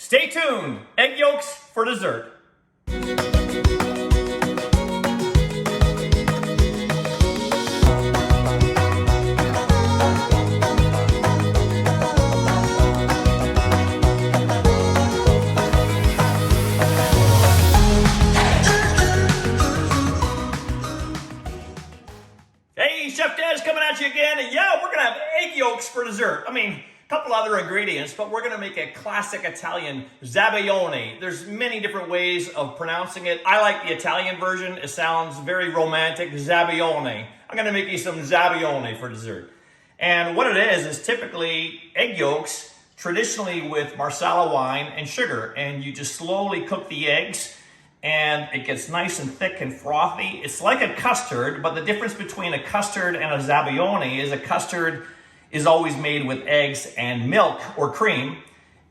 Stay tuned. Egg yolks for dessert. Hey, Chef Dez coming at you again. And yeah, we're going to have egg yolks for dessert. I mean, a couple other ingredients, but we're going to make a classic Italian Zabaglione. There's many different ways of pronouncing it. I like the Italian version. It sounds very romantic, Zabaglione. I'm going to make you some Zabaglione for dessert. And what it is typically egg yolks, traditionally with Marsala wine and sugar. And you just slowly cook the eggs and it gets nice and thick and frothy. It's like a custard, but the difference between a custard and a Zabaglione is a custard is always made with eggs and milk or cream,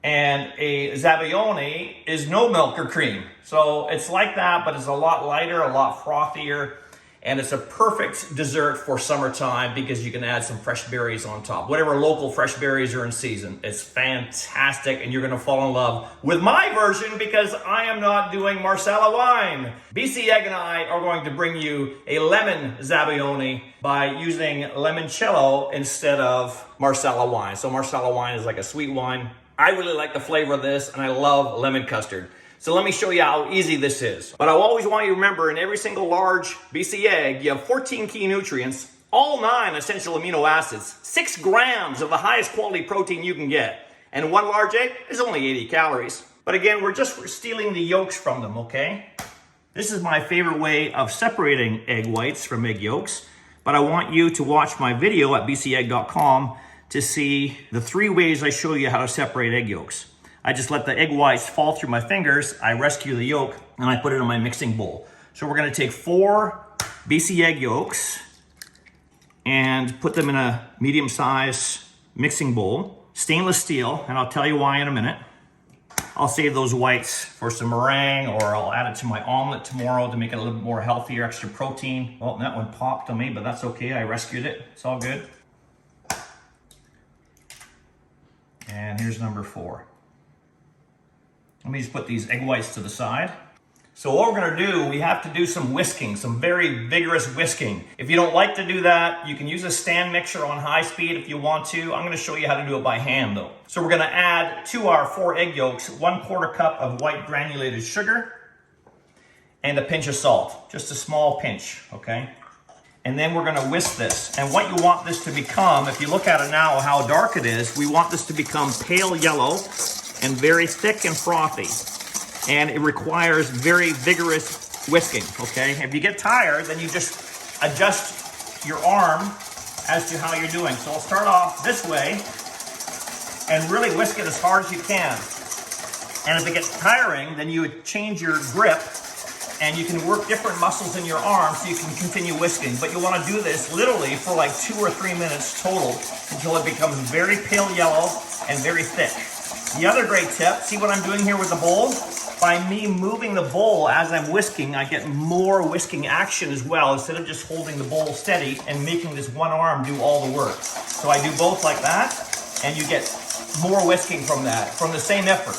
and a Zabaglione is no milk or cream. So it's like that, but it's a lot lighter, a lot frothier, and it's a perfect dessert for summertime because you can add some fresh berries on top. Whatever local fresh berries are in season. It's fantastic, and you're gonna fall in love with my version because I am not doing Marsala wine. BC Egg and I are going to bring you a lemon Zabaglione by using limoncello instead of Marsala wine. So Marsala wine is like a sweet wine. I really like the flavor of this, and I love lemon custard. So let me show you how easy this is. But I always want you to remember, in every single large BC egg, you have 14 key nutrients, all 9 essential amino acids, 6 grams of the highest quality protein you can get. And 1 large egg is only 80 calories. But again, we're just stealing the yolks from them, okay? This is my favorite way of separating egg whites from egg yolks. But I want you to watch my video at bcegg.com to see the 3 ways I show you how to separate egg yolks. I just let the egg whites fall through my fingers, I rescue the yolk, and I put it in my mixing bowl. So we're gonna take 4 BC egg yolks and put them in a medium-sized mixing bowl, stainless steel, and I'll tell you why in a minute. I'll save those whites for some meringue, or I'll add it to my omelet tomorrow to make it a little bit more healthier, extra protein. Well, that one popped on me, but that's okay, I rescued it, it's all good. And here's number 4. Let me just put these egg whites to the side. So what we're gonna do, we have to do some whisking, some very vigorous whisking. If you don't like to do that, you can use a stand mixer on high speed if you want to. I'm gonna show you how to do it by hand though. So we're gonna add to our 4 egg yolks 1/4 cup of white granulated sugar and a pinch of salt, just a small pinch, okay? And then we're gonna whisk this. And what you want this to become, if you look at it now, how dark it is, we want this to become pale yellow and very thick and frothy. And it requires very vigorous whisking, okay? If you get tired, then you just adjust your arm as to how you're doing. So I'll start off this way and really whisk it as hard as you can. And if it gets tiring, then you would change your grip and you can work different muscles in your arm so you can continue whisking. But you wanna do this literally for like 2 or 3 minutes total until it becomes very pale yellow and very thick. The other great tip, see what I'm doing here with the bowl? By me moving the bowl as I'm whisking, I get more whisking action as well, instead of just holding the bowl steady and making this one arm do all the work. So I do both like that, and you get more whisking from that, from the same effort.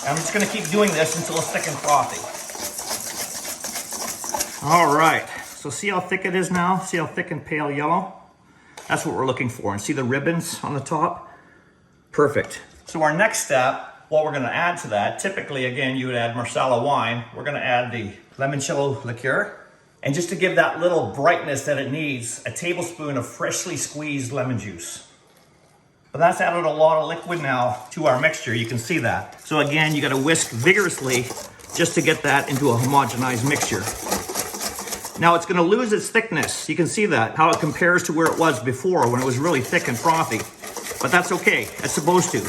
I'm just gonna keep doing this until it's thick and frothy. All right, so see how thick it is now? See how thick and pale yellow? That's what we're looking for. And see the ribbons on the top? Perfect. So our next step, what we're gonna add to that, typically again, you would add Marsala wine. We're gonna add the limoncello liqueur. And just to give that little brightness that it needs, a tablespoon of freshly squeezed lemon juice. But that's added a lot of liquid now to our mixture, you can see that. So again, you gotta whisk vigorously just to get that into a homogenized mixture. Now it's gonna lose its thickness. You can see that, how it compares to where it was before when it was really thick and frothy. But that's okay, it's supposed to.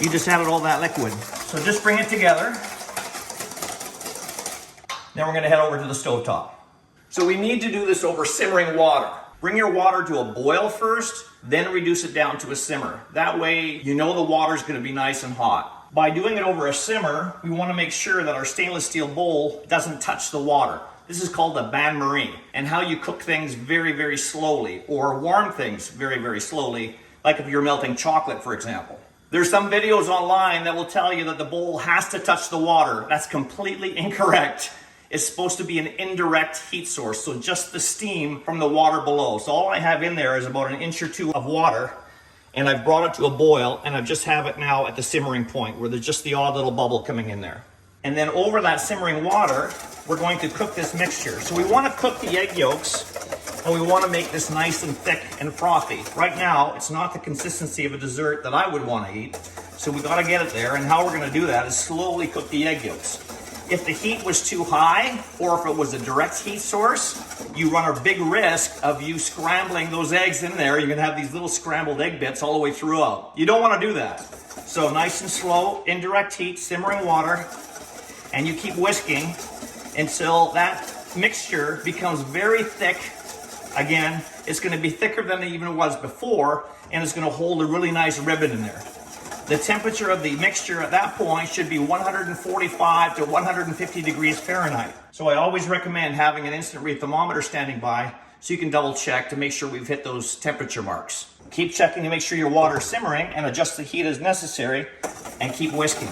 You just added all that liquid. So just bring it together. Then we're gonna head over to the stovetop. So we need to do this over simmering water. Bring your water to a boil first, then reduce it down to a simmer. That way, you know the water's gonna be nice and hot. By doing it over a simmer, we wanna make sure that our stainless steel bowl doesn't touch the water. This is called a bain-marie, and how you cook things very, very slowly, or warm things very, very slowly, like if you're melting chocolate, for example. There's some videos online that will tell you that the bowl has to touch the water. That's completely incorrect. It's supposed to be an indirect heat source, so just the steam from the water below. So all I have in there is about 1 inch or 2 of water, and I've brought it to a boil, and I just have it now at the simmering point where there's just the odd little bubble coming in there. And then over that simmering water, we're going to cook this mixture. So we want to cook the egg yolks, and we want to make this nice and thick and frothy. Right now, it's not the consistency of a dessert that I would want to eat, so we got to get it there, and how we're going to do that is slowly cook the egg yolks. If the heat was too high, or if it was a direct heat source, you run a big risk of you scrambling those eggs in there. You're going to have these little scrambled egg bits all the way throughout. You don't want to do that. So nice and slow, indirect heat, simmering water, and you keep whisking until that mixture becomes very thick. Again, it's going to be thicker than it even was before, and it's going to hold a really nice ribbon in there. The temperature of the mixture at that point should be 145 to 150 degrees Fahrenheit. So I always recommend having an instant read thermometer standing by so you can double check to make sure we've hit those temperature marks. Keep checking to make sure your water is simmering and adjust the heat as necessary, and keep whisking.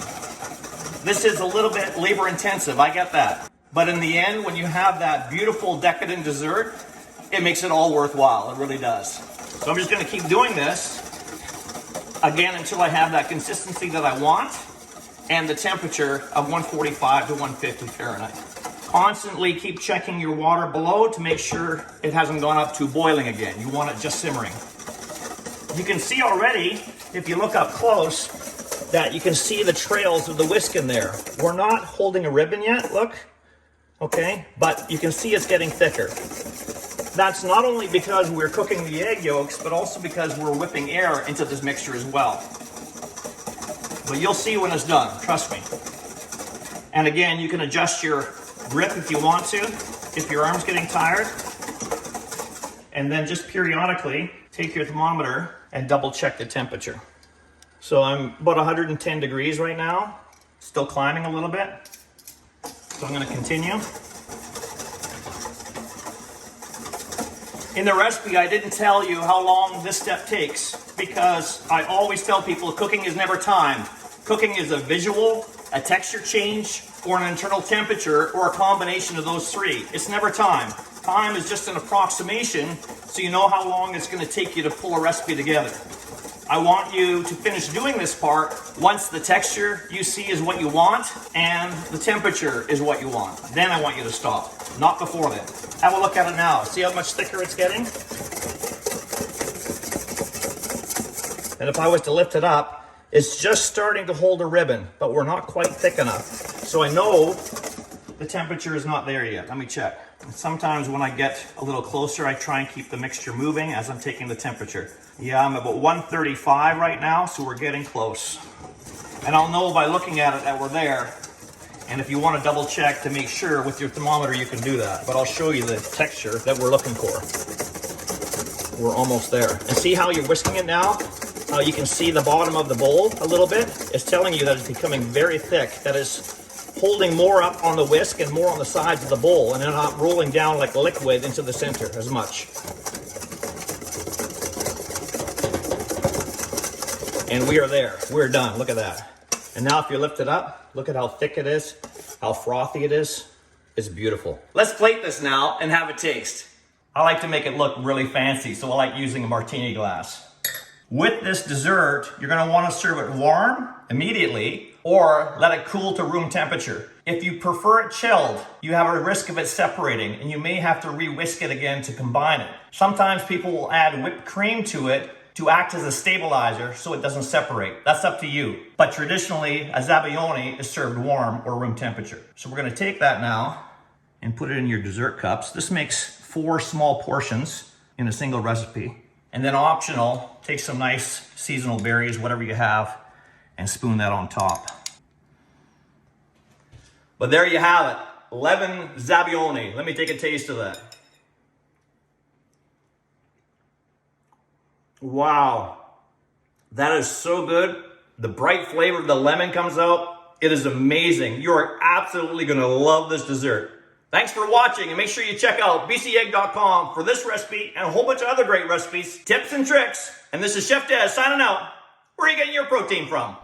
This is a little bit labor intensive, I get that. But in the end, when you have that beautiful decadent dessert, it makes it all worthwhile. It really does. So I'm just going to keep doing this again until I have that consistency that I want and the temperature of 145 to 150 Fahrenheit. Constantly keep checking your water below to make sure it hasn't gone up to boiling again. You want it just simmering. You can see already, if you look up close, that you can see the trails of the whisk in there. We're not holding a ribbon yet, look. Okay, but you can see it's getting thicker. That's not only because we're cooking the egg yolks, but also because we're whipping air into this mixture as well. But you'll see when it's done, trust me. And again, you can adjust your grip if you want to, if your arm's getting tired. And then just periodically take your thermometer and double check the temperature. So I'm about 110 degrees right now, still climbing a little bit. So I'm going to continue. In the recipe, I didn't tell you how long this step takes because I always tell people cooking is never time. Cooking is a visual, a texture change, or an internal temperature, or a combination of those three. It's never time. Time is just an approximation, so you know how long it's going to take you to pull a recipe together. I want you to finish doing this part once the texture you see is what you want and the temperature is what you want. Then I want you to stop, not before then. Have a look at it now. See how much thicker it's getting? And if I was to lift it up, it's just starting to hold a ribbon, but we're not quite thick enough. So I know the temperature is not there yet. Let me check. Sometimes when I get a little closer, I try and keep the mixture moving as I'm taking the temperature. Yeah, I'm about 135 right now, so we're getting close. And I'll know by looking at it that we're there. And if you want to double check to make sure with your thermometer, you can do that. But I'll show you the texture that we're looking for. We're almost there. And see how you're whisking it now? How you can see the bottom of the bowl a little bit? It's telling you that it's becoming very thick. That is holding more up on the whisk and more on the sides of the bowl, and they're not rolling down like liquid into the center as much. And we are there. We're done. Look at that. And now if you lift it up, look at how thick it is, how frothy it is. It's beautiful. Let's plate this now and have a taste. I like to make it look really fancy, so I like using a martini glass. With this dessert, you're going to want to serve it warm immediately or let it cool to room temperature. If you prefer it chilled, you have a risk of it separating and you may have to re-whisk it again to combine it. Sometimes people will add whipped cream to it to act as a stabilizer so it doesn't separate. That's up to you. But traditionally, a Zabaglione is served warm or room temperature. So we're going to take that now and put it in your dessert cups. This makes 4 small portions in a single recipe. And then optional, take some nice seasonal berries, whatever you have, and spoon that on top. But there you have it, lemon Zabaglione. Let me take a taste of that. Wow, that is so good. The bright flavor of the lemon comes out. It is amazing. You are absolutely gonna love this dessert. Thanks for watching, and make sure you check out bcegg.com for this recipe and a whole bunch of other great recipes, tips, and tricks. And this is Chef Dez signing out. Where are you getting your protein from?